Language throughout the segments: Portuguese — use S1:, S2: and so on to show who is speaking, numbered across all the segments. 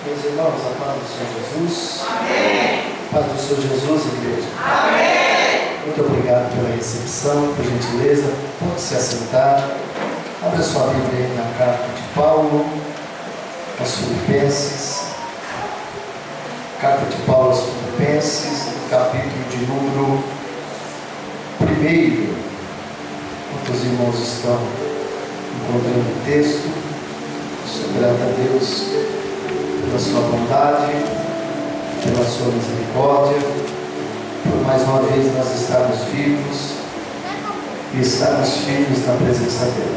S1: Meus irmãos, a paz do Senhor Jesus.
S2: Amém.
S1: Paz do Senhor Jesus, igreja.
S2: Amém.
S1: Muito obrigado pela recepção, por gentileza. Pode se assentar. Abra sua Bíblia aí na carta de Paulo aos Filipenses. Carta de Paulo aos Filipenses, capítulo de número 1. Quantos irmãos estão encontrando o texto? Sou grato a Deus pela sua bondade, pela sua misericórdia, por mais uma vez nós estarmos vivos e estarmos firmes na presença dele.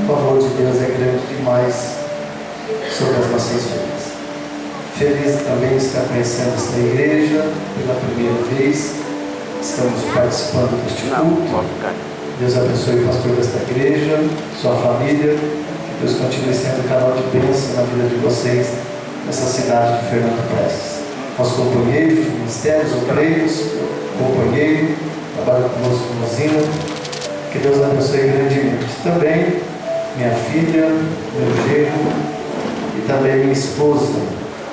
S1: O amor de Deus é grande demais sobre as nossas vidas. Feliz também estar conhecendo esta igreja pela primeira vez. Estamos participando deste culto. Deus abençoe o pastor desta igreja, sua família. Que Deus continue sendo canal de bênção na vida de vocês nessa cidade de Fernando Prestes. Nossos companheiros de ministérios, obreiros, companheiro, trabalha conosco no usina. Que Deus abençoe grandemente. Também minha filha, meu genro e também minha esposa,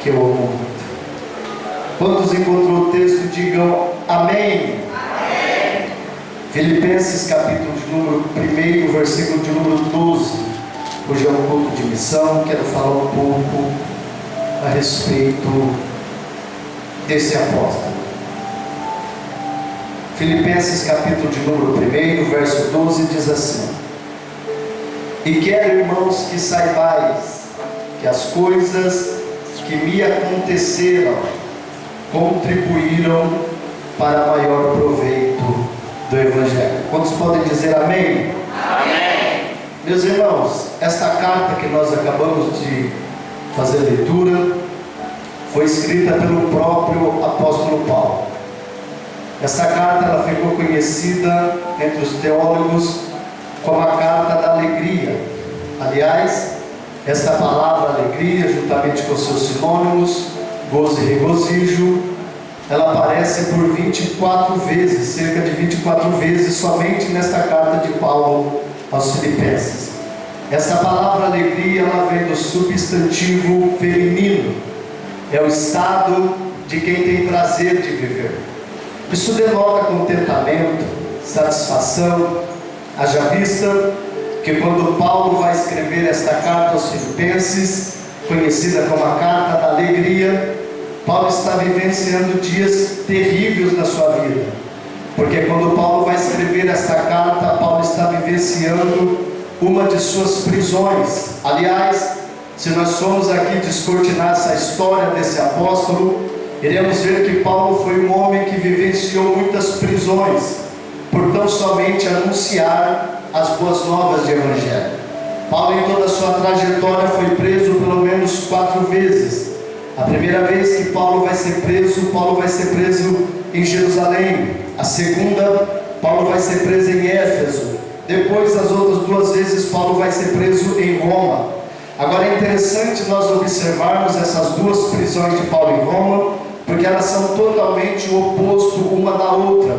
S1: que eu amo muito. Quantos encontrou o texto, digam amém.
S2: Amém.
S1: Filipenses capítulo de número 1, versículo de número 12. Hoje é um culto de missão. Quero falar um pouco a respeito desse apóstolo. Filipenses capítulo de número 1, verso 12 diz assim: E quero, irmãos, que saibais que as coisas que me aconteceram contribuíram para maior proveito do Evangelho. Quantos podem dizer amém?
S2: Amém.
S1: Meus irmãos, esta carta que nós acabamos de fazer leitura foi escrita pelo próprio apóstolo Paulo. Essa carta ela ficou conhecida entre os teólogos como a carta da alegria. Aliás, essa palavra alegria, juntamente com seus sinônimos, gozo e regozijo, ela aparece por 24 vezes, cerca de 24 vezes, somente nesta carta de Paulo aos Filipenses. Essa palavra alegria, ela vem do substantivo feminino, é o estado de quem tem prazer de viver. Isso denota contentamento, satisfação. Haja vista que quando Paulo vai escrever esta carta aos Filipenses, conhecida como a carta da alegria, Paulo está vivenciando dias terríveis na sua vida, porque quando Paulo vai escrever esta carta, Paulo está vivenciando uma de suas prisões. Aliás, se nós formos aqui descortinar essa história desse apóstolo, iremos ver que Paulo foi um homem que vivenciou muitas prisões, por tão somente anunciar as boas novas de Evangelho. Paulo, em toda a sua trajetória, foi preso pelo menos 4 vezes. A primeira vez que Paulo vai ser preso em Jerusalém. A segunda, Paulo vai ser preso em Éfeso. Depois, as outras 2 vezes, Paulo vai ser preso em Roma. Agora é interessante nós observarmos essas 2 prisões de Paulo em Roma, porque elas são totalmente o oposto uma da outra.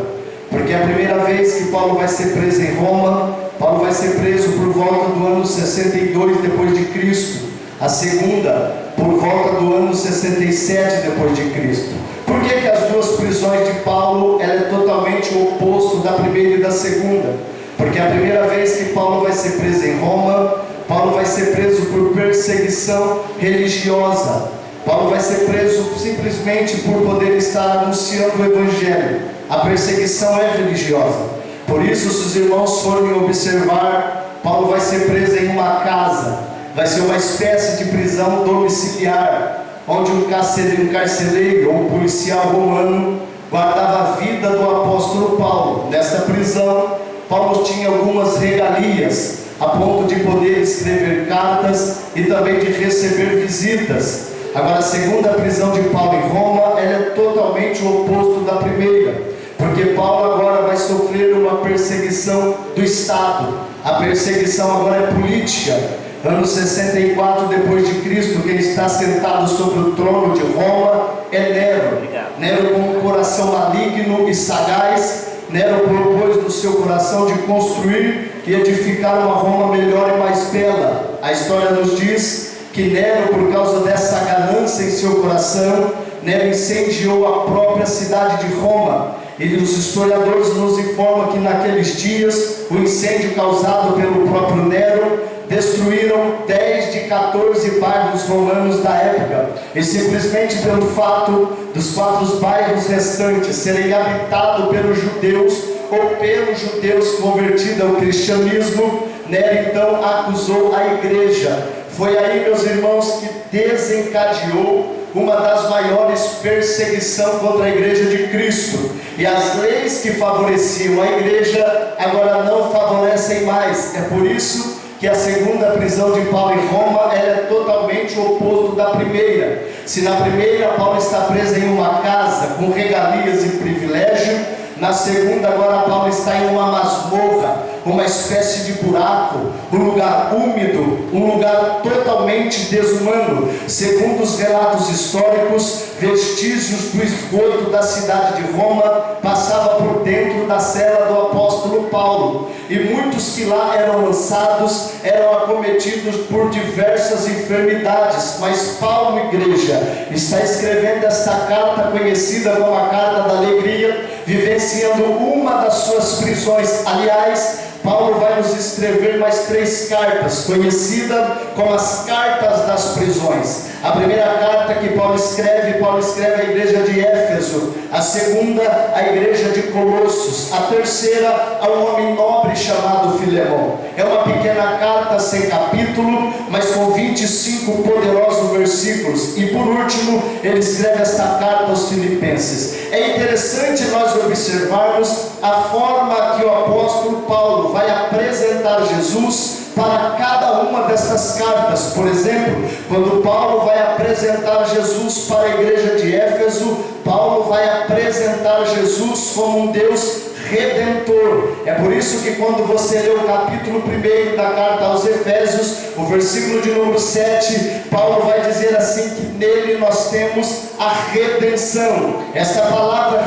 S1: Porque a primeira vez que Paulo vai ser preso em Roma, Paulo vai ser preso por volta do ano 62 depois de Cristo. A segunda, por volta do ano 67 depois de Cristo. Por que as 2 prisões de Paulo ela é totalmente o oposto da primeira e da segunda? Porque a primeira vez que Paulo vai ser preso em Roma, Paulo vai ser preso por perseguição religiosa. Paulo vai ser preso simplesmente por poder estar anunciando o Evangelho. A perseguição é religiosa. Por isso, se os irmãos forem observar, Paulo vai ser preso em uma casa. Vai ser uma espécie de prisão domiciliar, onde um carcereiro ou um policial romano guardava a vida do apóstolo Paulo. Nesta prisão, Paulo tinha algumas regalias, a ponto de poder escrever cartas e também de receber visitas. Agora, a segunda prisão de Paulo em Roma, ela é totalmente o oposto da primeira, porque Paulo agora vai sofrer uma perseguição do Estado. A perseguição agora é política. Ano 64 depois de Cristo, quem está sentado sobre o trono de Roma é Nero. Nero, com um coração maligno e sagaz, Nero propôs no seu coração de construir e edificar uma Roma melhor e mais bela. A história nos diz que Nero, por causa dessa ganância em seu coração, Nero incendiou a própria cidade de Roma. E os historiadores nos informam que naqueles dias, o incêndio causado pelo próprio Nero destruíram 10 de 14 bairros romanos da época. E simplesmente pelo fato dos 4 bairros restantes serem habitados pelos judeus, ou pelos judeus convertidos ao cristianismo, Nero então acusou a igreja. Foi aí, meus irmãos, que desencadeou uma das maiores perseguições contra a igreja de Cristo. E as leis que favoreciam a igreja agora não favorecem mais. É por isso que a segunda prisão de Paulo em Roma é totalmente o oposto da primeira. Se na primeira Paulo está preso em uma casa com regalias e privilégio, na segunda agora Paulo está em uma masmorra, uma espécie de buraco, um lugar úmido, um lugar totalmente desumano. Segundo os relatos históricos, vestígios do esgoto da cidade de Roma passava por dentro da cela do apóstolo Paulo, e muitos que lá eram lançados eram acometidos por diversas enfermidades. Mas Paulo, igreja, está escrevendo esta carta conhecida como a Carta da Alegria, vivenciando uma das suas prisões. Aliás, Paulo vai nos escrever mais 3 cartas, conhecidas como as cartas das prisões. A primeira carta que Paulo escreve à igreja de Éfeso. A segunda, à igreja de Colossos. A terceira, a um homem nobre chamado Filemon. É uma pequena carta sem capítulo, mas com 25 poderosos versículos. E por último, ele escreve esta carta aos Filipenses. É interessante nós observarmos a forma que o apóstolo Paulo vai apresentar Jesus para cada uma dessas cartas. Por exemplo, quando Paulo vai apresentar Jesus para a igreja de Éfeso, Paulo vai apresentar Jesus como um Deus redentor. É por isso que quando você lê o capítulo 1 da carta aos Efésios, o versículo de número 7, Paulo vai dizer assim, que nele nós temos a redenção. Essa palavra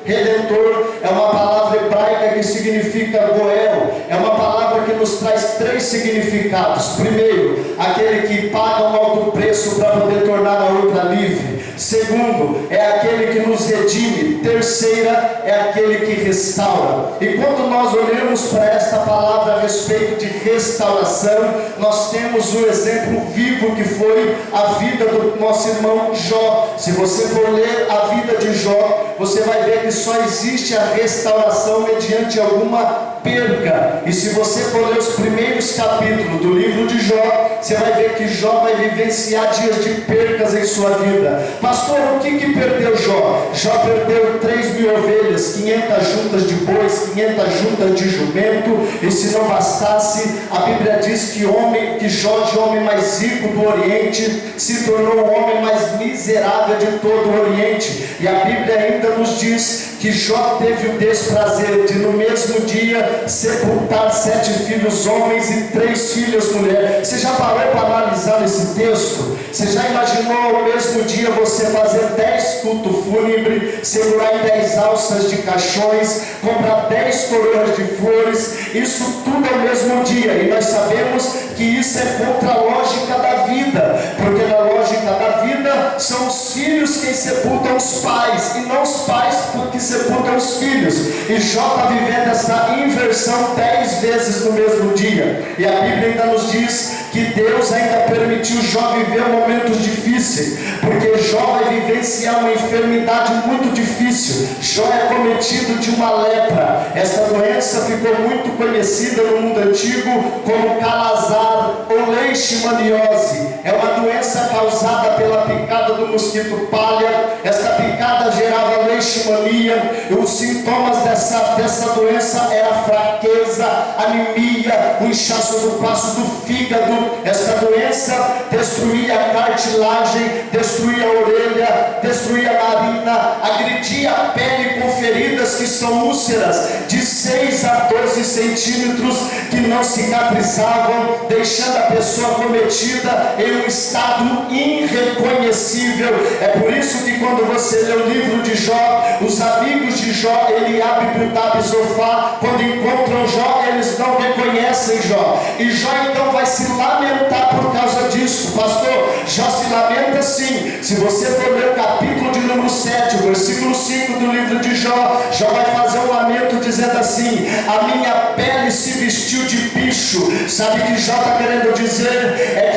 S1: redentor é uma palavra hebraica que significa goel. É uma palavra que nos traz 3 significados. Primeiro, aquele que paga um alto preço para poder tornar a outra livre. Segundo, é aquele que nos redime. Terceira, é aquele que restaura. E quando nós olhamos para esta palavra a respeito de restauração, nós temos o exemplo vivo que foi a vida do nosso irmão Jó. Se você for ler a vida de Jó, você vai ver que só existe a restauração mediante alguma perca. E se você for ler os primeiros capítulos do livro de Jó, você vai ver que Jó vai vivenciar dias de percas em sua vida. Pastor, o que perdeu Jó? Jó perdeu 3.000 ovelhas, 500 juntas de bois, 500 juntas de jumento. E se não bastasse, a Bíblia diz que Jó, de homem mais rico do Oriente, se tornou o homem mais miserável de todo o Oriente. E a Bíblia ainda nos diz que Jó teve o desprazer de no mesmo dia sepultar 7 filhos homens e 3 filhas mulheres. Você já parou para analisar esse texto? Você já imaginou ao mesmo dia você fazer 10 cultos fúnebres, segurar em 10 alças de caixões, comprar 10 coroas de flores, isso tudo ao mesmo dia? E nós sabemos que isso é contra a lógica da vida, porque na lógica da vida são os filhos quem sepultam os pais, e não os pais que sepultam os filhos. E Jó está vivendo essa inversão 10 vezes no mesmo dia. E a Bíblia ainda nos diz que Deus ainda permitiu Jó viver momentos difíceis, porque Jó vai vivenciar uma enfermidade muito difícil. Jó é cometido de uma lepra. Essa doença ficou muito conhecida no mundo antigo como calazar ou leishmaniose. É uma doença causada pela picada do mosquito palha. Essa picada gerava leishmania, e os sintomas dessa doença era fraqueza, anemia, o inchaço do passo do fígado. Essa doença destruía a cartilagem, destruía a orelha, destruía a narina, agredia a pele com feridas que são úlceras de 6 a 12 centímetros que não cicatrizavam, deixando a pessoa cometida em um estado irreconhecível. É por isso que quando você lê o livro de Jó, os amigos de Jó, Eliabe e Bildad e Zofar, quando encontram Jó, eles não reconhecem conhecem Jó. E Jó então vai se lamentar por causa disso. Pastor, Jó se lamenta sim. Se você for ler o capítulo de número 7, o versículo 5 do livro de Jó, Jó vai fazer um lamento dizendo assim: a minha pele se vestiu de bicho. Sabe o que Jó está querendo dizer? É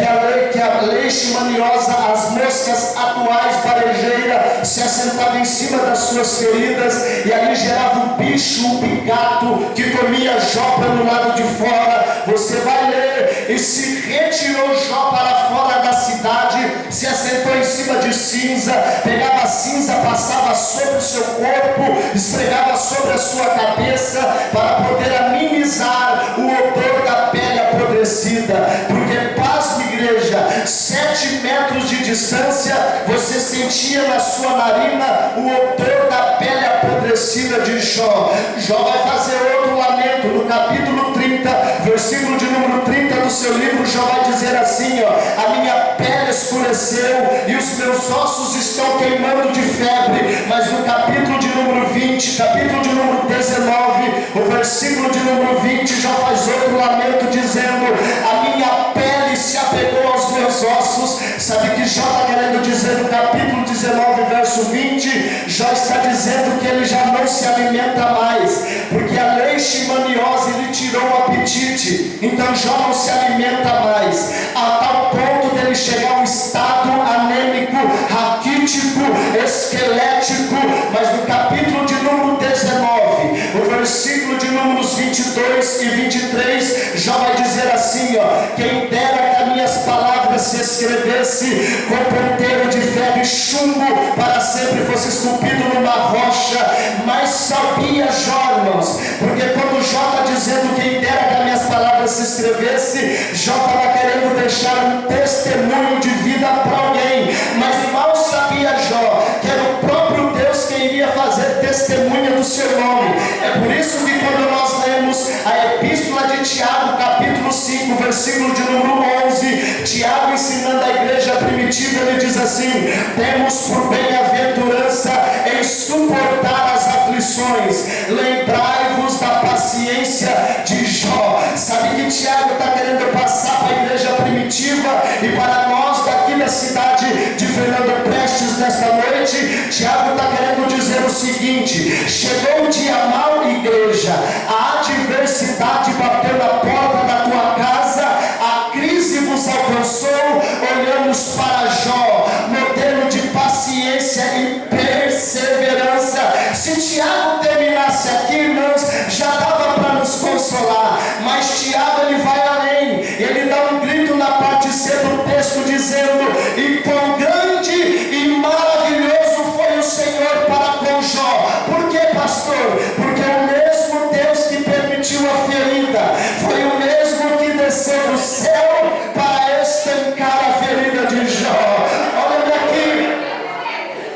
S1: que a leishmaniose, as moscas atuais varejeiras, se assentavam em cima das suas feridas, e ali gerava um bicho, um bigato, que comia Jó pelo lado de fora. Você vai ler: e se retirou Jó para fora da cidade, se assentou em cima de cinza, pegava a cinza, passava sobre o seu corpo, esfregava sobre a sua cabeça, para poder amenizar o odor da pele apodrecida. Porque, pasme, igreja, 7 metros de distância, você sentia na sua narina o odor da pele apodrecida de Jó. Jó vai fazer outro lamento no capítulo 30, versículo de número 30 do seu livro. Jó vai dizer assim: a minha pele escureceu e os meus ossos estão queimando de febre. Mas no capítulo de número 20, capítulo de número 19, o versículo de número 20, Jó faz outro lamento dizendo: a minha pele se apegou aos meus ossos. Sabe o que Jó está querendo dizer no capítulo 19, verso 20? Jó está dizendo que ele já não se alimenta mais, porque a leishmaniose lhe tirou o apetite. Então Jó não se alimenta mais, a tal ponto dele chegar a um estado anêmico, raquítico, esquelético. Mas no capítulo de número 19, o versículo de números 22 e 23, Jó vai dizer assim: quem dera que as minhas palavras se escrevesse com ponteiro de ferro e chumbo, para sempre fosse esculpido numa rocha. Mas sabia Jó, irmãos, porque quando Jó está dizendo quem dera que as minhas palavras se escrevesse, Jó estava querendo deixar um testemunho de vida para alguém. Mas mal sabia Jó que era o próprio Deus quem iria fazer testemunha do seu nome. É por isso que quando nós lemos a epístola de Tiago, capítulo 5, versículo de número 11, Tiago, ensinando a igreja primitiva, ele diz assim: temos por bem-aventurança em suportar as aflições, lembrai-vos da paciência de Jó. Sabe que Tiago está querendo passar para a igreja primitiva e para nós daqui da cidade de Fernando Prestes nesta noite? Tiago está querendo dizer o seguinte: chegou um dia mau, igreja, a adversidade bateu na porta da tua casa, a crise vos alcançou. Olhamos para Jó, modelo de paciência e perseverança. Se Tiago terminasse aqui, irmãos, já dava para nos consolar, mas Tiago ele vai além. Ele dá um grito na parte C do texto dizendo: e quão grande e maravilhoso foi o Senhor para com Jó. Por que, pastor? Porque o mesmo Deus que permitiu a ferida foi o mesmo que desceu do céu para estancar a ferida de Jó. Olha aqui,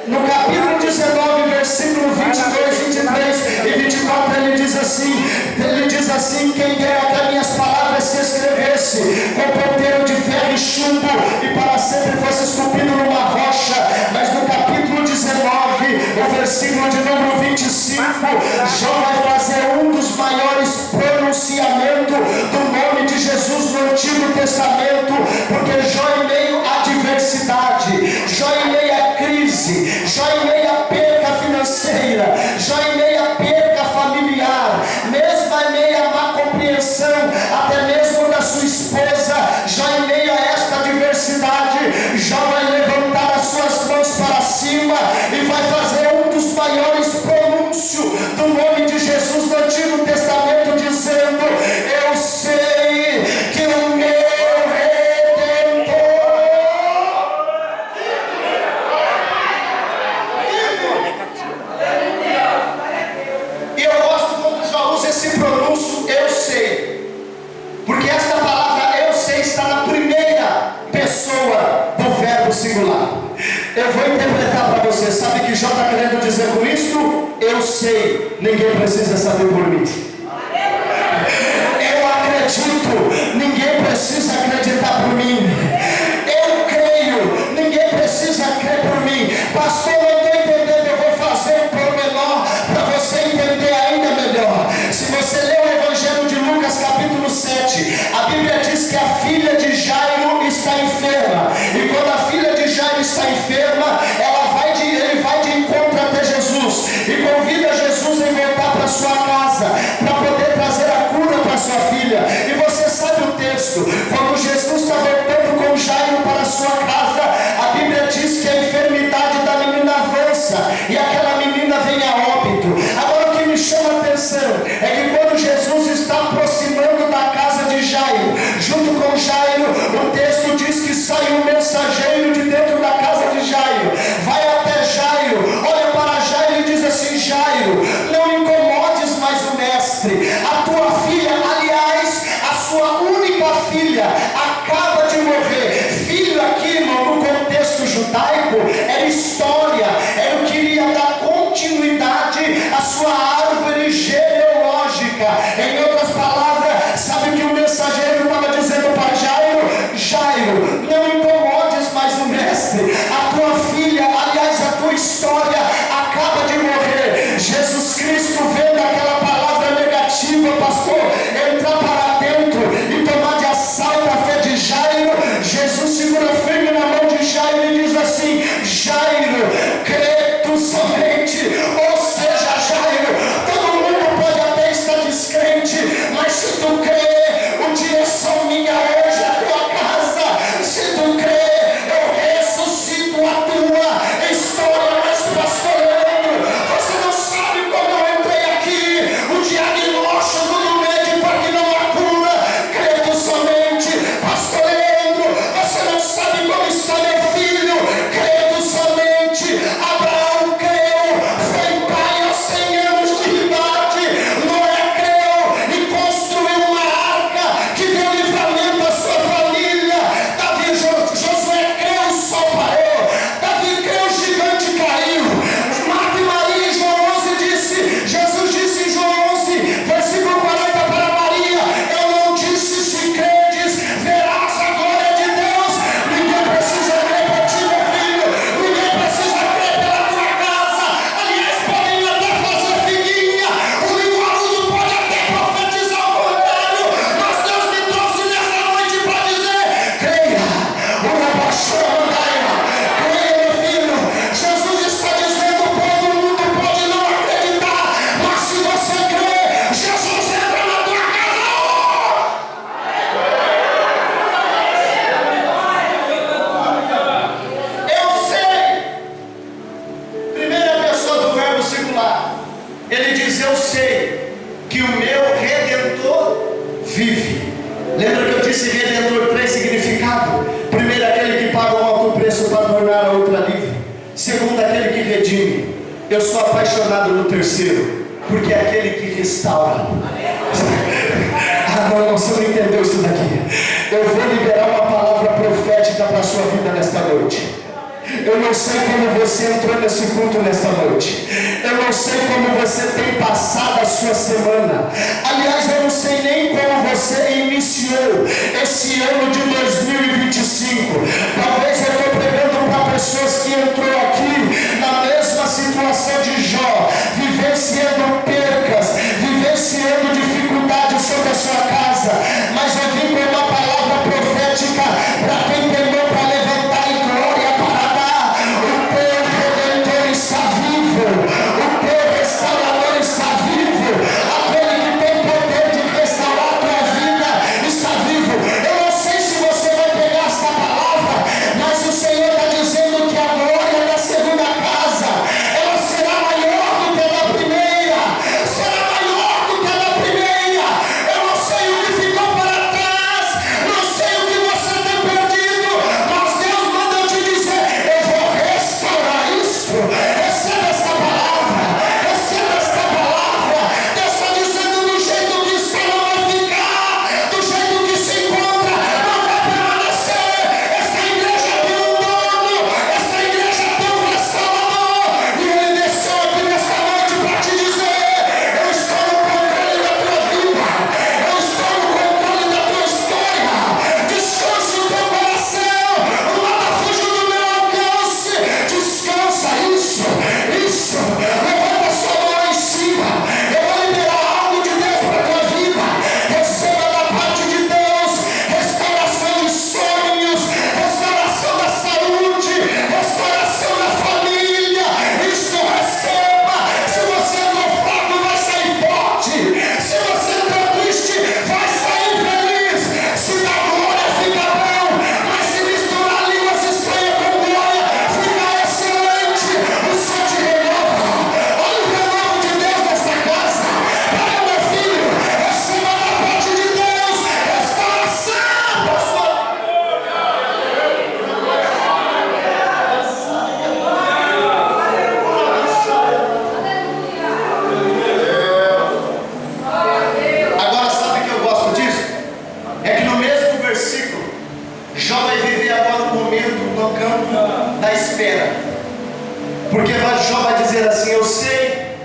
S1: no capítulo 19, versículo 22, 23 e 24, ele diz assim: quem dera que as minhas palavras se escrevesse com ponteiro de ferro e chumbo, e para sempre fosse esculpido numa rocha. Mas no capítulo 19, o versículo de número 25, Jó vai fazer um dos maiores pronunciamentos do nome de Jesus no Antigo Testamento, porque Jó, em meio à adversidade, Jó em meio à crise, Jó em meio à perca financeira, Jó em meio à perca familiar, mesmo em meio à má compreensão, até mesmo da sua esposa, Jó em meio a esta adversidade, Jó vai levantar as suas mãos para cima e vai fazer um dos maiores pronúncios do nome de Jesus no Antigo Testamento, dizendo: eu sei que o meu Redentor. E eu gosto quando Jó usa esse pronúncio, eu sei, porque esta palavra eu sei está na primeira pessoa do verbo singular. Eu vou interpretar para você. Sabe o que Jó está querendo dizer com isso? Eu sei, ninguém precisa saber por mim. Eu acredito, ninguém precisa acreditar por mim. Eu creio, ninguém precisa crer por mim. Pastor, eu estou entendendo, eu vou fazer um pormenor para você entender ainda melhor. Se você ler o Evangelho de Lucas capítulo 7, texto, quando Jesus está voltando com Jairo para a sua casa, a Bíblia diz que a enfermidade da menina avança e aquela menina vem a óbito. Agora o que me chama a atenção é que quando Jesus está aproximando da casa de Jairo, junto com Jairo, o texto diz que sai um mensageiro de dentro da casa de Jairo, vai até Jairo, olha para Jairo e diz assim: Jairo, não incomodes mais o mestre, a tua filha, aliás, a sua única filha, acaba de morrer. Filho aqui, irmão, no contexto judaico, era história, era o que iria dar continuidade à sua árvore genealógica. Em outras palavras, sabe o que o mensageiro estava dizendo para Jairo? Jairo, não incomodes mais o mestre, a tua filha, aliás, a tua história acaba de morrer. Jesus Cristo, vendo aquela palavra negativa, pastor, entrar para dentro e tomar de assalto a fé de Jairo, Jesus segura firme na mão de Jairo e diz assim: Jairo, crê tu somente. Ou seja, Jairo, todo mundo pode até estar descrente, mas se tu crê, o direção minha hoje é a tua casa. Se tu crê, eu ressuscito a tua história. Mas pastor Leandro, você não sabe como eu entrei aqui, o diagnóstico do médico aqui não há cura. Crê tu somente. Pastor Leandro, você não sabe como está meu filho. Crê tu somente. Abraão creu, foi pai aos 100 anos de idade. Noé creu e construiu uma arca que deu livramento à sua família. Josué creu, o sol parou. Davi creu, o gigante caiu. Marta e Maria, em João 11 disse, Jesus disse em João 11, versículo 40 para Maria: eu não disse se credes, verás a glória de Deus. Ninguém precisa crer por ti, meu filho. Ninguém precisa crer pela tua casa. Aliás, podem até fazer figuinha. O linguarudo pode até profetizar o contrário. Mas Deus me trouxe nessa noite para dizer: creia. Creia, meu filho. Jesus está dizendo: todo mundo pode não acreditar, mas se você crê, Jesus entra na tua casa. Eu sei. Primeira pessoa do verbo singular. Ele diz: eu sei que o meu Redentor vive. Lembra que eu disse Redentor, 3 significados? Primeiro, aquele que paga um alto preço para tornar a outra livre. Segundo, aquele que redime. Eu sou apaixonado no terceiro, porque é aquele que restaura. Ah, não, você não entendeu isso daqui. Eu vou liberar uma palavra profética para a sua vida nesta noite. Eu não sei como você entrou nesse culto nesta noite. Eu não sei como você tem passado a sua semana. Aliás, eu não sei nem como você iniciou esse ano de 2025. Talvez eu estou pregando para pessoas que entrou aqui na mesma situação de Jó, vivenciando percas, vivenciando dificuldades sobre a sua casa. Mas eu vim com uma palavra profética para quem tem mão para levantar em glória para dar. O teu Redentor está vivo, o teu restaurador está vivo, aquele que tem poder de restaurar a tua vida está vivo. Eu não sei se você vai pegar no campo da espera. Porque Jó vai dizer assim: eu sei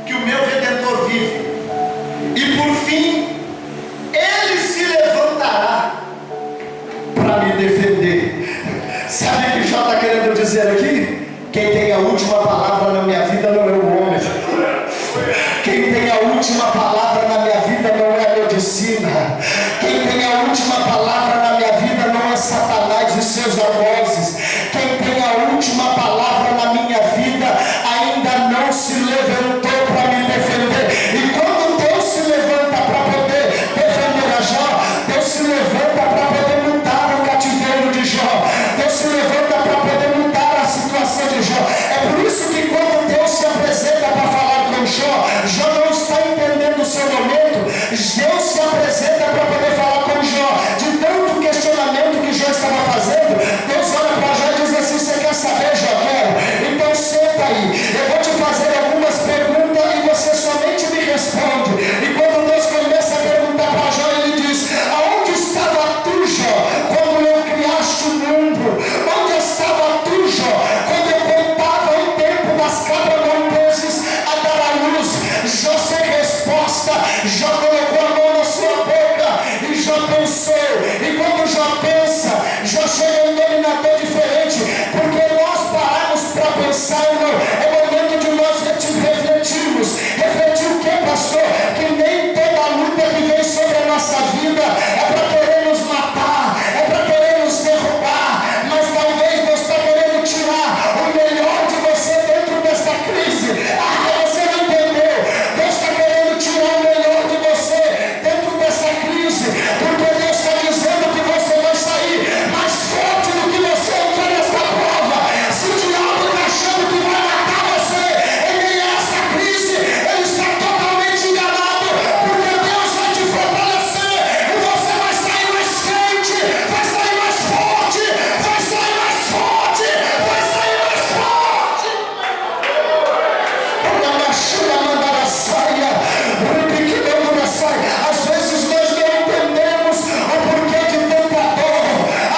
S1: que o meu Redentor vive, e por fim ele se levantará para me defender. Sabe o que Jó está querendo dizer aqui? Quem tem a última palavra na minha vida não é o homem. Quem tem a última palavra na minha vida não é a medicina. Quem tem a última palavra na minha vida não é Satanás e seus algozes. Quem tem a última palavra na minha vida ainda não se levantou para me defender. E quando Deus se levanta para poder defender a Jó, Deus se levanta para poder mudar o cativeiro de Jó. Deus se levanta para poder mudar a situação de Jó. É por isso que quando Deus se apresenta para falar com Jó, Jó não está entendendo o seu momento. Deus se apresenta para poder falar com Jó. De tanto questionamento que Jó estava fazendo, Deus olha para Jó e diz assim: você quer saber, Jó? Quero. Então senta aí, eu vou te fazer algumas perguntas e você somente me responde. E quando Deus começa a perguntar para Jó, ele diz: aonde estava tu, Jó, quando eu criaste o mundo? Onde estava tu, Jó, quando eu contava o tempo das cabras montanhas a dar à luz? Jó sem resposta. Jó colocou a mão na sua boca e Jó pensou. E quando Jó pensa, Jó chega em um dominador diferente, porque nós paramos para pensar, irmão. É momento de nós refletirmos. Refletir o que, pastor? Que nem toda luta que vem sobre a nossa vida é para querer nos matar, é para querer nos derrubar, mas talvez Deus está querendo tirar o melhor de você dentro desta crise. Você não entendeu? Deus está querendo tirar o melhor de você dentro dessa crise, porque Deus está dizendo que você vai sair mais forte do que você entrou nessa prova. Se o diabo está achando que vai matar você em meio a essa crise, ele está totalmente enganado, porque Deus vai te fortalecer e você vai sair mais crente, vai sair mais forte, vai sair mais forte, vai sair mais forte. Às vezes nós não entendemos o porquê de tanta dor,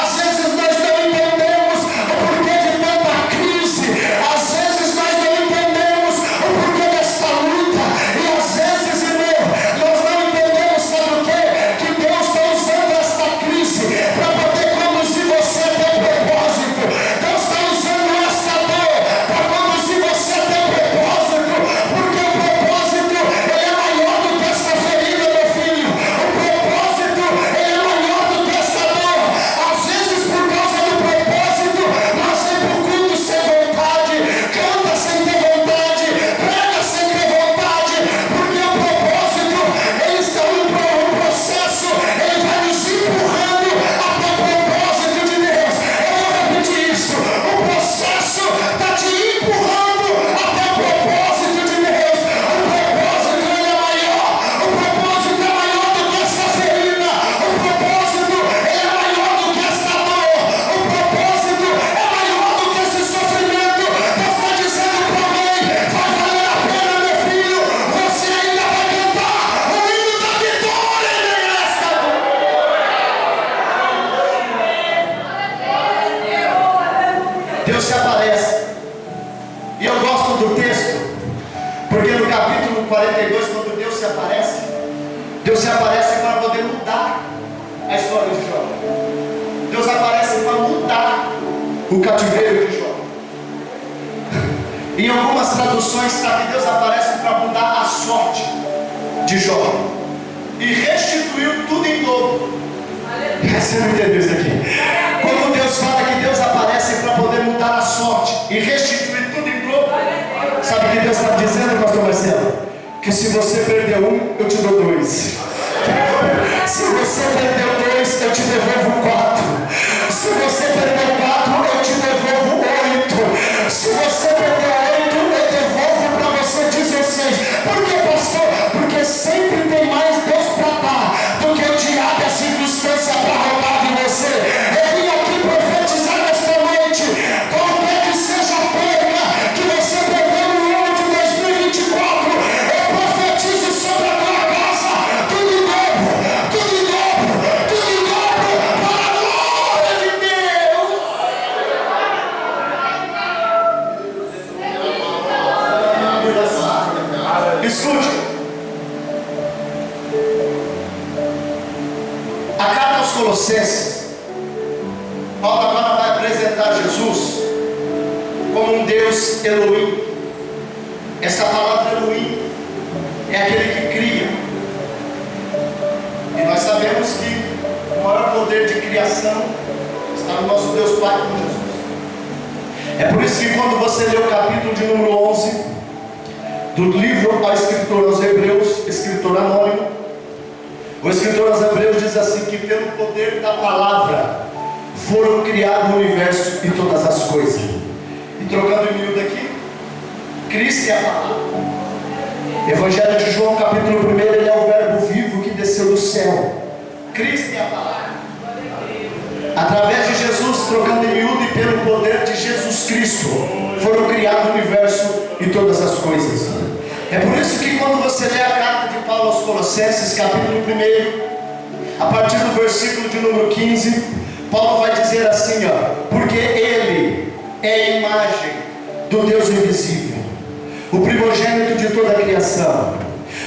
S1: às vezes nós não entendemos o porquê de tanta crise, às vezes nós não entendemos o porquê desta luta, e às vezes, irmão, nós não entendemos, sabe o quê? Que Deus está usando esta crise para poder conduzir você até o propósito. Deus está usando esta dor para conduzir você até o propósito, porque o propósito ele é maior do que essa ferida, meu filho. O propósito ele é maior do que essa dor. Às vezes, por causa do propósito, nós vamos para o culto sem vontade, canta sem ter vontade, prega sem ter vontade, porque o propósito ele está um processo, ele vai nos empurrando até o propósito de Deus. Eu vou repetir isso: o processo está te empurrando até o propósito de Deus. O propósito ele é maior, o propósito é maior do que essa ferida, o propósito ele é maior do que essa dor, o propósito é maior do que esse sofrimento. Deus está dizendo para alguém: vai valer a pena, meu filho, você ainda vai cantar o hino da vitória nessa. Deus se aparece. E eu gosto do texto, porque no capítulo 42, quando Deus se aparece para poder mudar a história de Jó. Deus aparece para mudar o cativeiro de Jó. Em algumas traduções está que Deus aparece para mudar a sorte de Jó e restituiu tudo em dobro. Você não entendeu isso aqui? Quando Deus fala que Deus aparece para poder mudar a sorte e restituir tudo em dobro, sabe o que Deus está dizendo, pastor Marcelo? Que se você perdeu um, eu te dou dois. Se você perdeu dois, eu te devolvo 4. Se você perdeu 4, eu te devolvo 8. Se você perdeu 8, eu devolvo para você 16. Por que, pastor? Porque sempre tem mais Deus para dar do que o diabo e a circunstância para roubar de você. Eu vim aqui profetizar nesta noite: qualquer que seja a perda que você perdeu no ano de 2024, eu profetizo sobre a tua casa tudo em dobro, tudo em dobro, tudo em dobro, para como um Deus Elohim. Essa palavra Elohim é aquele que cria. E nós sabemos que o maior poder de criação está no nosso Deus Pai, com Jesus. É por isso que quando você lê o capítulo de número 11 do livro ao escritor aos Hebreus, escritor anônimo, o escritor aos Hebreus diz assim, que pelo poder da palavra foram criados o universo e todas as coisas. E trocando em miúdo aqui, Cristo é a palavra. Evangelho de João capítulo 1, ele é o verbo vivo que desceu do céu. Cristo é a palavra. Através de Jesus, trocando em miúdo, e pelo poder de Jesus Cristo, foram criados o universo e todas as coisas. É por isso que quando você lê a carta de Paulo aos Colossenses, capítulo 1, a partir do versículo de número 15, Paulo vai dizer assim, porque Ele é a imagem do Deus invisível, o primogênito de toda a criação,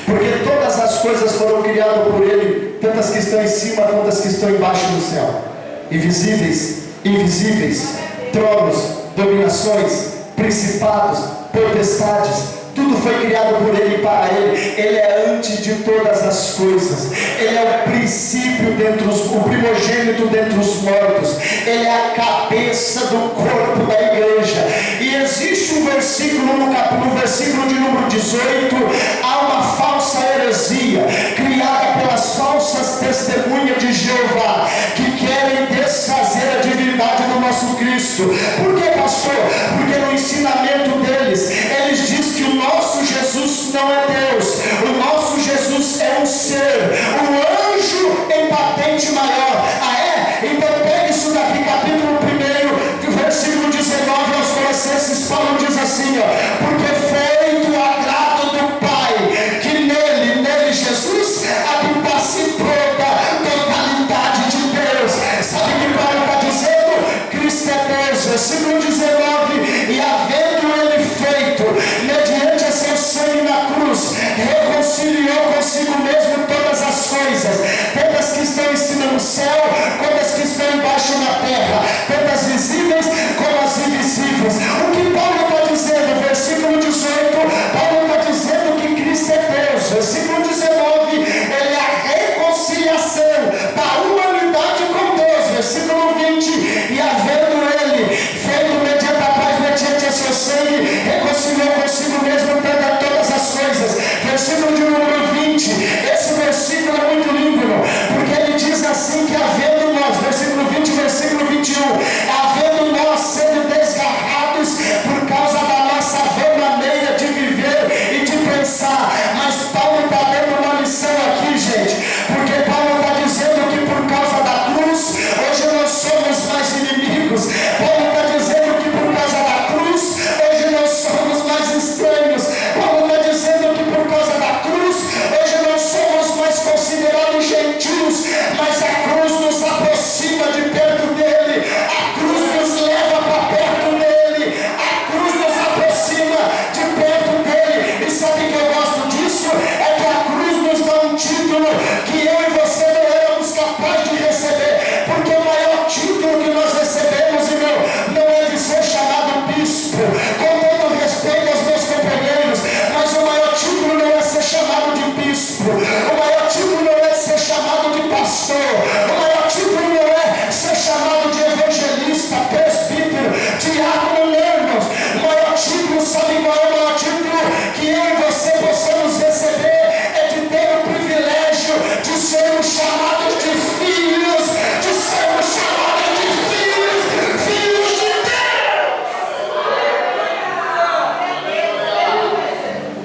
S1: porque todas as coisas foram criadas por Ele, tanto as que estão em cima quanto as que estão embaixo do céu, invisíveis, invisíveis, tronos, dominações, principados, potestades, tudo foi criado por Ele e para Ele. Ele é antes de todas as coisas. Ele é o princípio o primogênito dentre os mortos. Ele é a cabeça do corpo da igreja. E existe um versículo no versículo de número 18, há uma falsa heresia criada pelas falsas testemunhas de Jeová, que querem desfazer a divindade do nosso Cristo. Por que, pastor? Porque no ensinamento deles, eles dizem que o nosso Jesus não é Deus, o nosso Jesus é um ser, um anjo em patente maior. Ah é? Então pegue isso daqui, capítulo 1, versículo 19 aos Colossenses. Paulo diz assim, porque feito o agrado do Pai, que nele Jesus, habitasse toda a totalidade de Deus. Sabe o que Paulo está dizendo? Cristo é Deus. Versículo 19, e havendo Ele feito, mediante a seu sangue na cruz, reconciliou consigo mesmo todas as coisas, tanto as que estão em cima no céu, quanto as que estão embaixo na terra, tanto as visíveis como as invisíveis. O que Paulo está dizendo? Versículo 18, Paulo está dizendo que Cristo é Deus. Versículo 19, Ele é a reconciliação da humanidade com Deus. Versículo 20, e havendo Ele feito mediante a paz, mediante a seu sangue, reconciliou consigo mesmo todas as coisas. Versículo de número 20, esse versículo é muito lindo, porque ele diz assim, que havendo nós, versículo 20, versículo 21, havendo nós sendo desgarrados por causa da nossa vã maneira de viver e de pensar. Mas Paulo está dando uma lição aqui, gente, porque Paulo está dizendo que por causa da cruz, hoje nós somos mais inimigos. Paulo está dizendo que por causa da cruz, hoje nós somos mais estranhos. Paulo está dizendo que por causa da cruz, hoje nós somos mais considerados gentios, mas a cruz nos aproxima de perto dele, a cruz nos leva para perto dele, a cruz nos aproxima de perto dele. E sabe que eu gosto disso? É que a cruz nos dá um título que eu e você não éramos capazes de receber, porque o maior título que nós recebemos, irmão, não é de ser chamado bispo, com todo respeito aos meus companheiros, mas o maior título não é ser chamado de bispo, o maior título não é ser chamado de pastor, o maior título não é ser chamado de evangelista, presbítero, diácono, irmãos. O maior título, sabe qual é o maior título que eu e você possamos receber? É de ter o privilégio de sermos chamados de filhos, de sermos chamados de filhos, filhos de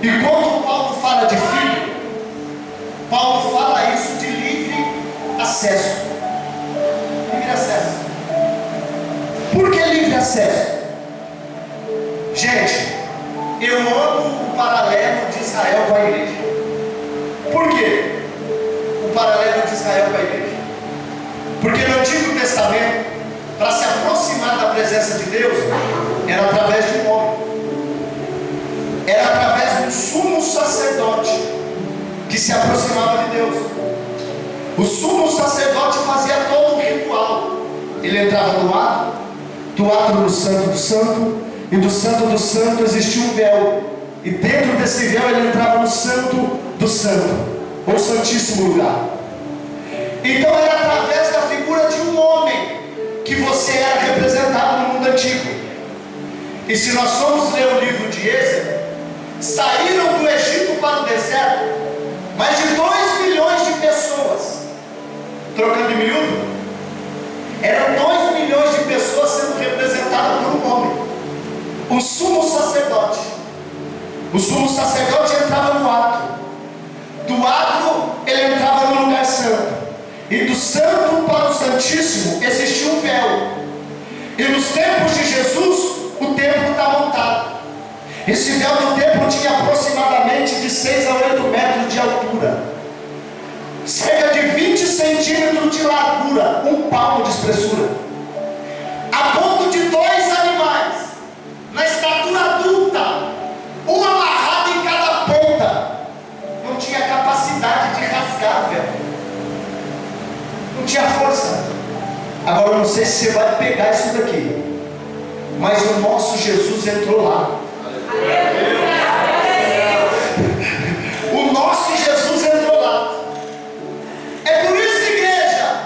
S1: Deus. E quando Paulo fala de filho, Paulo fala isso de livre acesso. Livre acesso. Por que livre acesso? Gente, eu amo o paralelo de Israel com a igreja. Por quê? O paralelo de Israel com a igreja. Porque no Antigo Testamento, para se aproximar da presença de Deus, era através de um homem. Era através de um sumo sacerdote que se aproximava de Deus. O sumo sacerdote fazia todo um ritual. Ele entrava no ato do santo do santo, E do santo existia um véu. E dentro desse véu ele entrava no santo do santo, ou santíssimo lugar. Então era através da figura de um homem que você era representado no mundo antigo. E se nós formos ler o livro de Êxodo, saíram do Egito para o deserto mais de 2 milhões de pessoas. Trocando em miúdo, eram 2 milhões de pessoas sendo representadas por um homem, o sumo sacerdote. O sumo sacerdote entrava no ato, do ato ele entrava no lugar santo, e do santo para o santíssimo existia um véu. E nos tempos de Jesus o templo está montado. Esse véu do templo tinha aproximadamente de 6 a 8 metros de altura, cerca de 20 centímetros de largura, um palmo de espessura, a ponto de 2 animais na estatura adulta, um amarrado em cada ponta, não tinha capacidade de rasgar, velho. Não tinha força. Agora eu não sei se você vai pegar isso daqui, mas o nosso Jesus entrou lá. O nosso Jesus entrou lá. É por isso, igreja,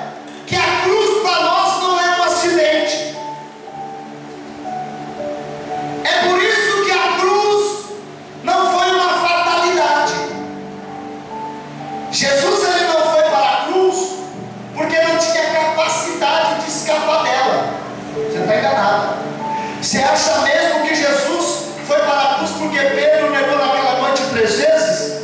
S1: que a cruz para nós não é um acidente. É por isso que a cruz não foi uma fatalidade. Jesus ele não foi para a cruz porque não tinha capacidade de escapar dela. Você está enganado. Você acha mesmo que Jesus foi para a cruz porque Pedro negou naquela noite 3 vezes?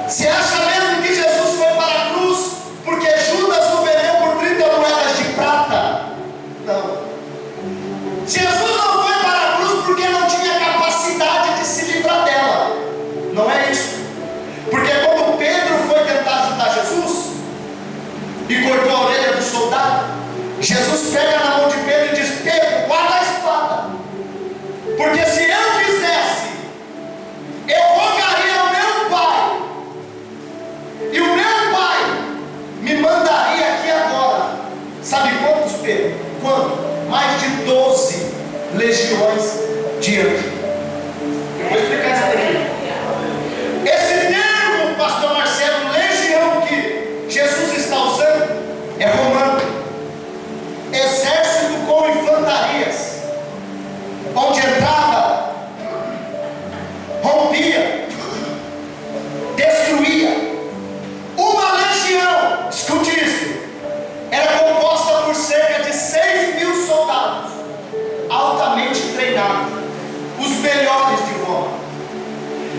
S1: Você acha mesmo que Jesus foi para a cruz porque Judas o vendeu por 30 moedas de prata? Não. Jesus não foi para a cruz porque não tinha capacidade de se livrar dela. Não é isso. Porque quando Pedro foi tentar ajudar Jesus e cortou a orelha do soldado, Jesus pega na mão de Pedro e diz: Pedro, guarda a espada, porque se eu quisesse, eu rogaria ao meu Pai, e o meu Pai me mandaria aqui agora. Sabe quantos, Pedro? Quanto? Mais de 12 legiões de anjos. Eu vou explicar isso daqui. Esse termo, pastor Marcelo, legião, que Jesus está usando, é romano. Exército com infantarias, onde entrava, rompia, destruía. Uma legião, escute isso, era composta por cerca de 6.000 soldados, altamente treinados, os melhores de Roma.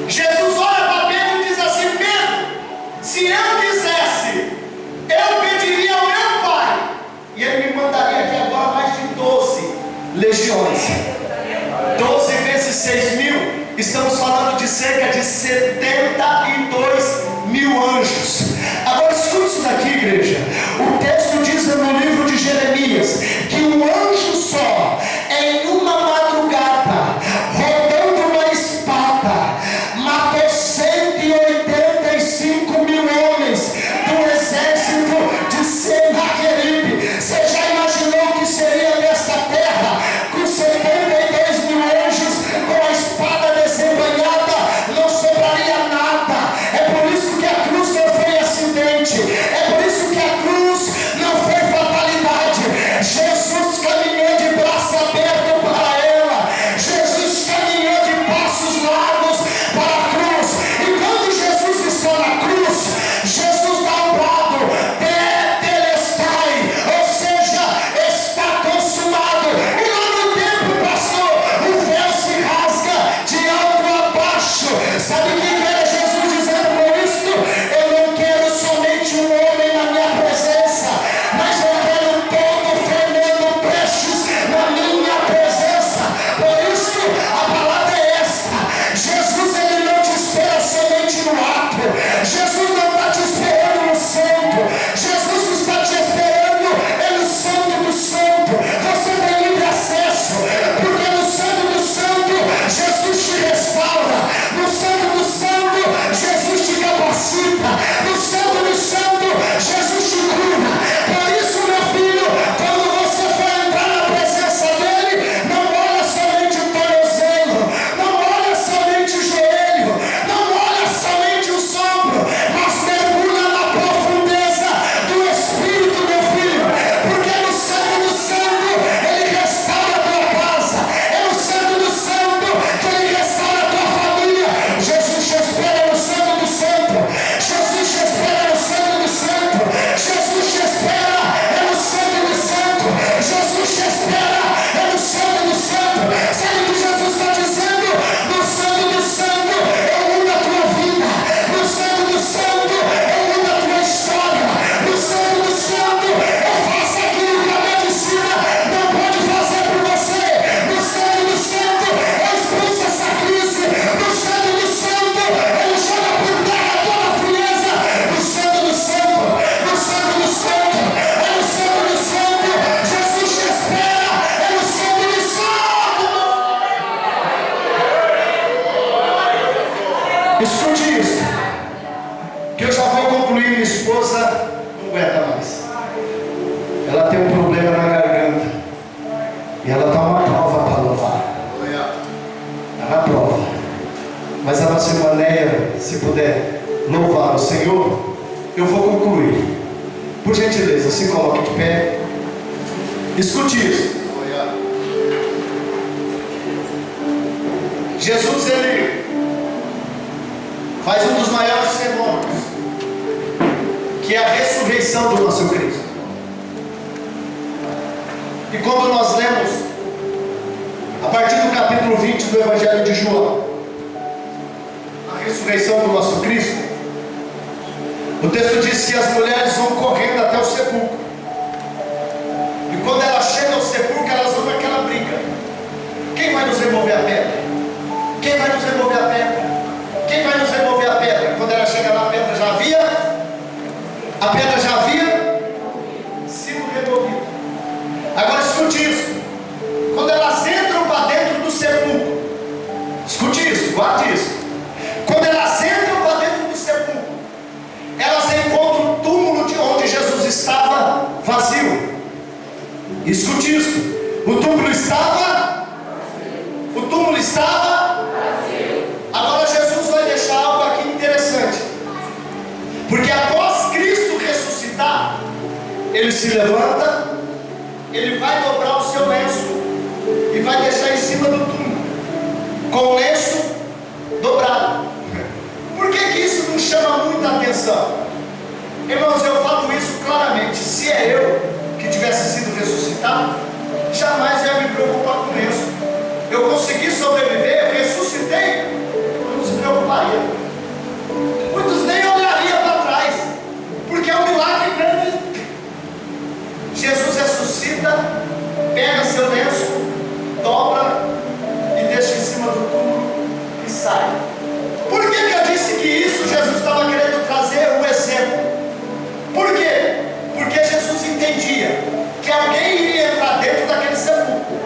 S1: Jesus olha para Pedro e diz assim: Pedro, se eu quisesse, eu pediria ao meu Pai, e ele me mandaria aqui agora mais de 12 legiões. 12 vezes 6.000, estamos falando de cerca de 72 mil anjos. Agora escute isso daqui, igreja. O texto diz no livro de Jeremias que um anjo só, em uma madrugada, rodando uma espada, matou 185 mil homens do exército de Senaqueribe. Você já imaginou o que seria nesta terra com 72 mil anjos com a espada desembanhada? Não sobraria nada. É por isso que a cruz não foi mesa, se coloque de pé. Escute isso. Jesus, ele faz um dos maiores fenômenos, que é a ressurreição do nosso Cristo. E quando nós lemos a partir do capítulo 20 do Evangelho de João, a ressurreição do nosso Cristo, o texto diz que as mulheres vão correndo até o sepulcro. E quando elas chegam ao sepulcro, elas vão naquela briga. Quem vai nos remover a pedra? Quem vai nos remover a pedra? Quem vai nos remover a pedra? Quando ela chega lá, a pedra já havia sido removida. Agora escute isso. Quando elas entram para dentro do sepulcro, escute isso, guarde isso. Quando elas entram para dentro do sepulcro, elas encontram o túmulo de onde Jesus estava vazio. Escute isso. O túmulo estava vazio. Agora Jesus vai deixar algo aqui interessante, porque após Cristo ressuscitar, ele se levanta, ele vai dobrar o seu lenço e vai deixar em cima do túmulo com o lenço dobrado. Por que isso nos chama muita atenção? Irmãos, eu falo isso claramente. Se é eu que tivesse sido ressuscitado, jamais eu ia me preocupar com isso. Eu consegui sobreviver, eu ressuscitei, eu não se preocuparia. Muitos nem olhariam para trás, porque é um milagre grande. Jesus ressuscita, pega seu lenço, dobra e deixa em cima do túmulo e sai. Por que eu disse que isso Jesus estava querendo trazer um exemplo? Por quê? Porque Jesus entendia que alguém iria entrar dentro daquele sepulcro.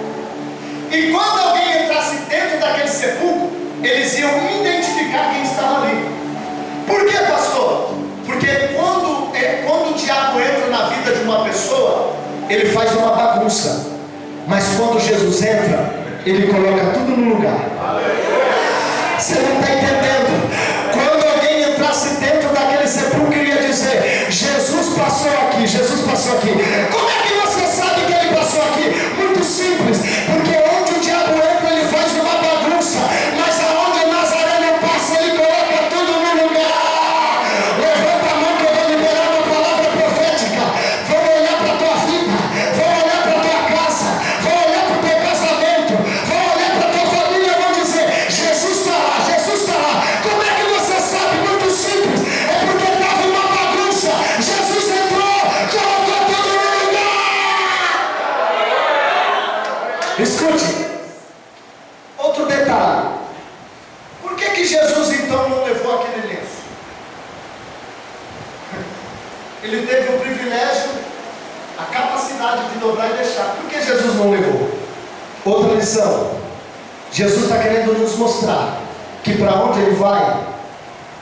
S1: E quando alguém entrasse dentro daquele sepulcro, eles iam identificar quem estava ali. Por quê, pastor? Porque quando o diabo entra na vida de uma pessoa, ele faz uma bagunça. Mas quando Jesus entra, ele coloca tudo no lugar. Você não está entendendo? Quando alguém entrasse dentro daquele sepulcro, ele ia dizer: Jesus passou aqui, Jesus passou aqui. Como é que você sabe que ele passou aqui? Muito simples, porque onde o diabo entra, ele faz uma bagunça, mas aonde o Nazareno passa, ele coloca tudo no lugar. Levanta a mão que eu vou liberar uma palavra profética. Vou olhar para a tua vida, vou olhar para a tua casa, vou olhar para o teu casamento, vou olhar para a tua família, vou dizer: Jesus está lá, Jesus está lá. Como é que você sabe? Muito simples, é porque estava uma bagunça. Jesus entrou, colocou tudo no lugar. Escute, outro detalhe. Por que Jesus então não levou aquele lenço? Ele teve o privilégio, a capacidade de dobrar e deixar. Por que Jesus não levou? Outra lição. Jesus está querendo nos mostrar que para onde ele vai,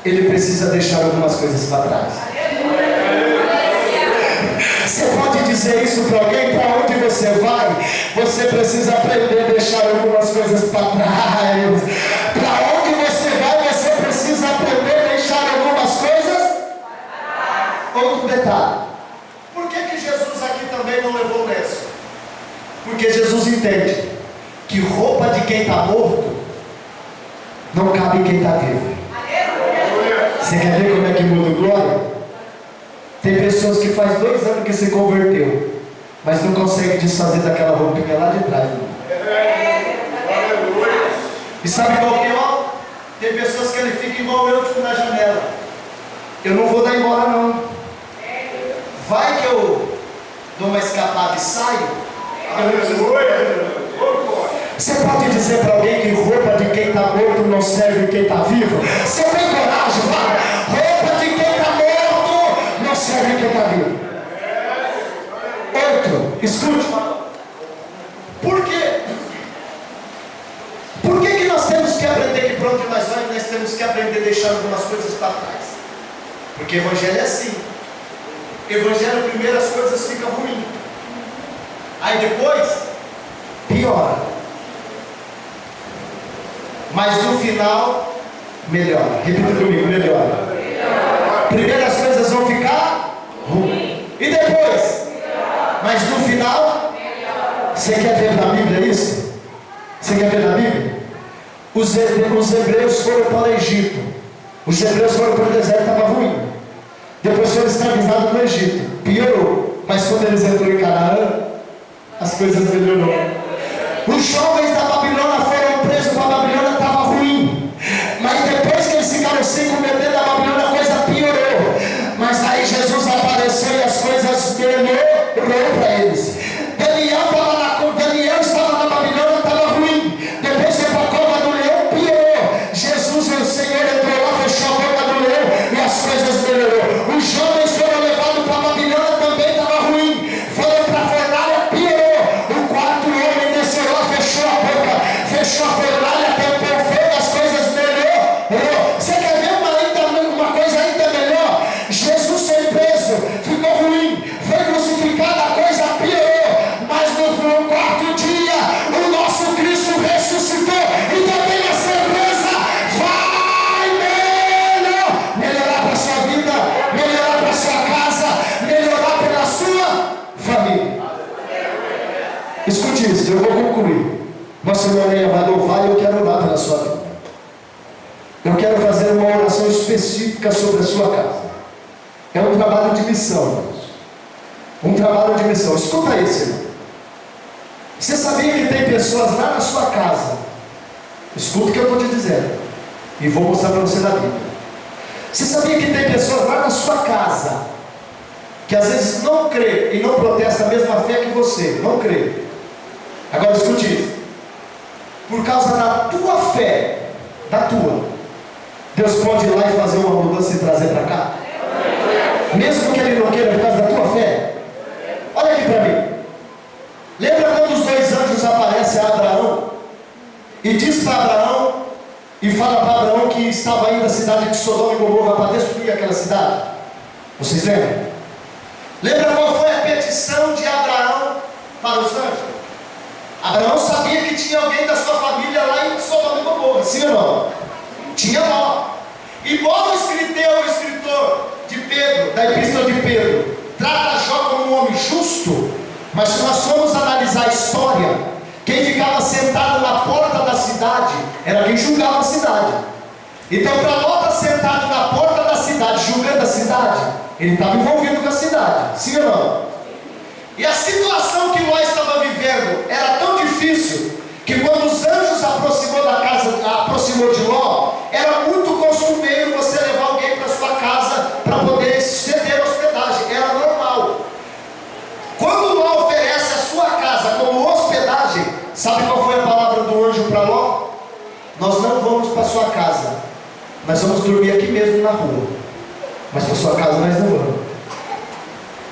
S1: ele precisa deixar algumas coisas para trás. Você pode dizer isso para alguém? Para onde você vai, você precisa aprender a deixar algumas coisas para trás. Para onde você vai, você precisa aprender a deixar algumas coisas. Outro detalhe. Por que Jesus aqui também não levou o lenço? Porque Jesus entende que roupa de quem está morto não cabe em quem está vivo. Você quer ver como é que muda o glória? Tem pessoas que faz 2 anos que se converteu, mas não consegue desfazer daquela roupinha lá de trás. E sabe qual é o pior? Tem pessoas que ele fica igual eu, tipo na janela. Eu não vou dar embora não. Vai que eu dou uma escapada e saio. Você pode dizer para alguém que roupa de quem está morto não serve quem está vivo? Você tem coragem? Vai. Roupa de quem está morto não serve quem está vivo. Outro, escute. Por quê? Por que nós temos que aprender que para onde nós vamos, nós temos que aprender a deixar algumas coisas para trás? Porque evangelho é assim. Evangelho, primeiro as coisas ficam ruins, aí depois piora, mas no final melhora. Repita comigo: melhora. Primeiro as coisas vão ficar ruins E depois? Mas no final? Você quer ver na Bíblia isso? Você quer ver na Bíblia? Os hebreus foram para o Egito. Os hebreus foram para o deserto, estava ruim. Depois foram escravizados no Egito. Piorou. Mas quando eles entraram em Canaã, as coisas melhoraram. Os jovens da Babilônia foram presos para a Babilônia, estava ruim. Mas depois que eles ficaram sem comer dentro da Babilônia, a coisa piorou. Mas aí Jesus apareceu e as coisas melhoraram para eles. Daniel estava na Babilônia, estava ruim. Depois foi para a cova do leão, piorou. Jesus, o Senhor, entrou lá, fechou a boca do leão e as coisas melhoraram. Os jovens foram levados para a Babilônia, também estava ruim. Foram para a fornalha, piorou. O quarto homem desceu lá, fechou a boca, fechou a fornalha, tampou o fogo, as coisas melhoraram. Você quer ver uma coisa ainda melhor? Jesus foi preso, ficou ruim, foi crucificado, a coisa piorou. Mas no quarto dia, o nosso Cristo ressuscitou. Então tenha certeza, vai melhorar para a sua vida, melhorar para a sua casa, melhorar pela sua família. Escute isso, eu vou concluir. Nossa irmã vai louvar e eu quero orar pela sua vida. Eu quero fazer uma oração específica sobre a sua casa. É um trabalho de missão, irmãos. Um trabalho de missão. Escuta isso, irmão. Você sabia que tem pessoas lá na sua casa? Escuta o que eu estou te dizendo. E vou mostrar para você na Bíblia. Você sabia que tem pessoas lá na sua casa que às vezes não crê e não protesta a mesma fé que você? Não crê. Agora escute isso. Por causa da tua fé, Deus pode ir lá e fazer uma mudança e trazer para cá? Mesmo que Ele não queira, por causa da tua fé. Olha aqui para mim. Lembra quando os dois anjos aparecem a Abraão e diz para Abraão e fala para Abraão que estava indo à cidade de Sodoma e Gomorra para destruir aquela cidade? Vocês lembram? Lembra qual foi a petição de Abraão para os anjos? Abraão sabia que tinha alguém da sua família lá em Sodoma e Gomorra, sim ou não? Tinha Ló. Embora o escritor de Pedro, da epístola de Pedro, trata Jó como um homem justo, mas se nós formos analisar a história, quem ficava sentado na porta da cidade era quem julgava a cidade. Então, para Ló estar sentado na porta da cidade, julgando a cidade, ele estava envolvido com a cidade, sim ou não? E a situação que Ló estava vivendo era tão difícil que quando os anjos aproximou de Ló, era muito costumeiro você levar alguém para sua casa para poder ceder hospedagem, era normal. Quando Ló oferece a sua casa como hospedagem, sabe qual foi a palavra do anjo para Ló? Nós não vamos para sua casa, nós vamos dormir aqui mesmo na rua, mas para sua casa nós não vamos.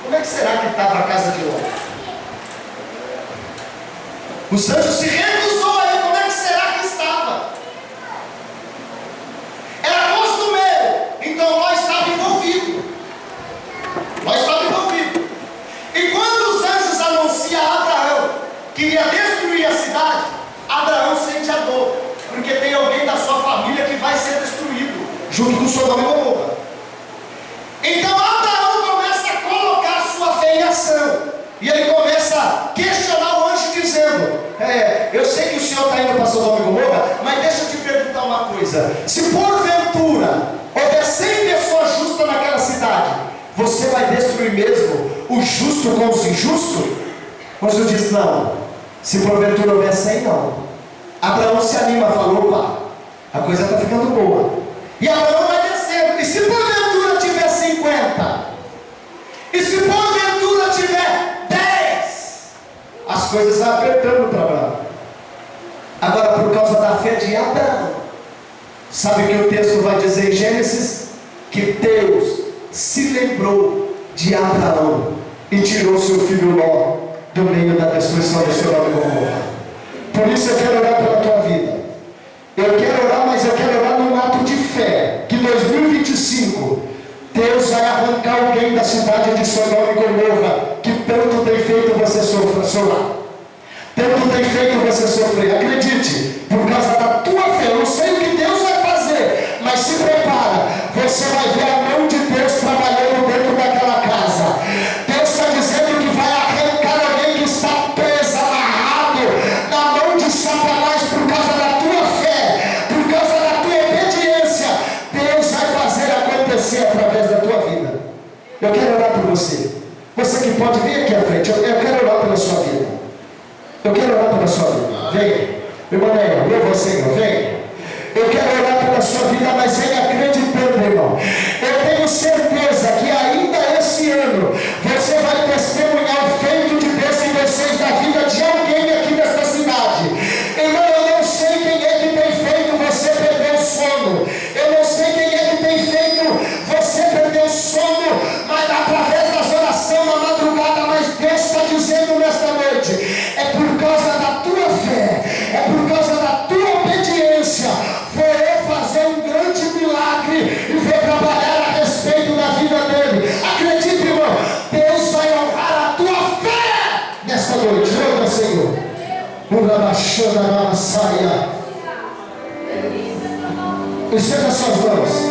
S1: Como é que será que estava a casa de Ló? Os anjos se recusou a ele. Como é que será que estava? Era costumeiro. Então Ló estava envolvido. E quando os anjos anunciam a Abraão que ia destruir a cidade, Abraão sente a dor, porque tem alguém da sua família que vai ser destruído, junto com Sodoma e Gomorra. Então Abraão começa a colocar a sua fé em ação. E ele começa a questionar o anjo dizendo, eu sei que o senhor está indo para Sodoma e Gomorra, mas deixa eu te perguntar uma coisa. Se porventura houver 100 pessoas justas naquela cidade, você vai destruir mesmo o justo com os injustos? O anjo diz, não. Se porventura houver 100, não. Abraão se anima, falou, opa, a coisa está ficando boa. E Abraão vai descendo. E se porventura tiver 50? E se porventura tiver 10? As coisas vão apertando para Abraão. Agora, por causa da fé de Abraão, sabe o que o texto vai dizer em Gênesis? Que Deus se lembrou de Abraão e tirou seu filho Ló do meio da destruição de Sodoma e Gomorra. Por isso eu quero orar pela tua vida. Eu quero orar, mas eu quero orar num ato de fé. Que 2025 Deus vai arrancar alguém da cidade de Sodoma e Gomorra que tanto tem feito você sofrer. Tanto tem feito você sofrer. Acredite, por causa da tua fé. Eu não sei o que Deus vai fazer, mas se prepara. Você vai ver a mão de Deus trabalhando dentro daquela casa. Deus Eu quero orar por você. Você que pode vir aqui à frente. Eu quero orar pela sua vida. Eu quero orar pela sua vida. Vem. Irmão, louva o Senhor. Vem. Eu quero orar pela sua vida, mas vem acreditando, irmão. Eu tenho certeza que ainda esse ano você vai testemunhar o feito de Deus em vocês da vida de alguém aqui nesta cidade. Irmão, eu não sei quem é que tem feito você perder o sono. Eu não sei quem é que tem feito você perder o sono, mas através das orações na madrugada, mas Deus está dizendo nesta noite, é por causa da tua fé, é por causa da tua obediência. Vou eu fazer um grande milagre e vou trabalhar a respeito da vida dele. Acredite, irmão, Deus vai honrar a tua fé nesta noite. Louva, Senhor. Estenda suas mãos.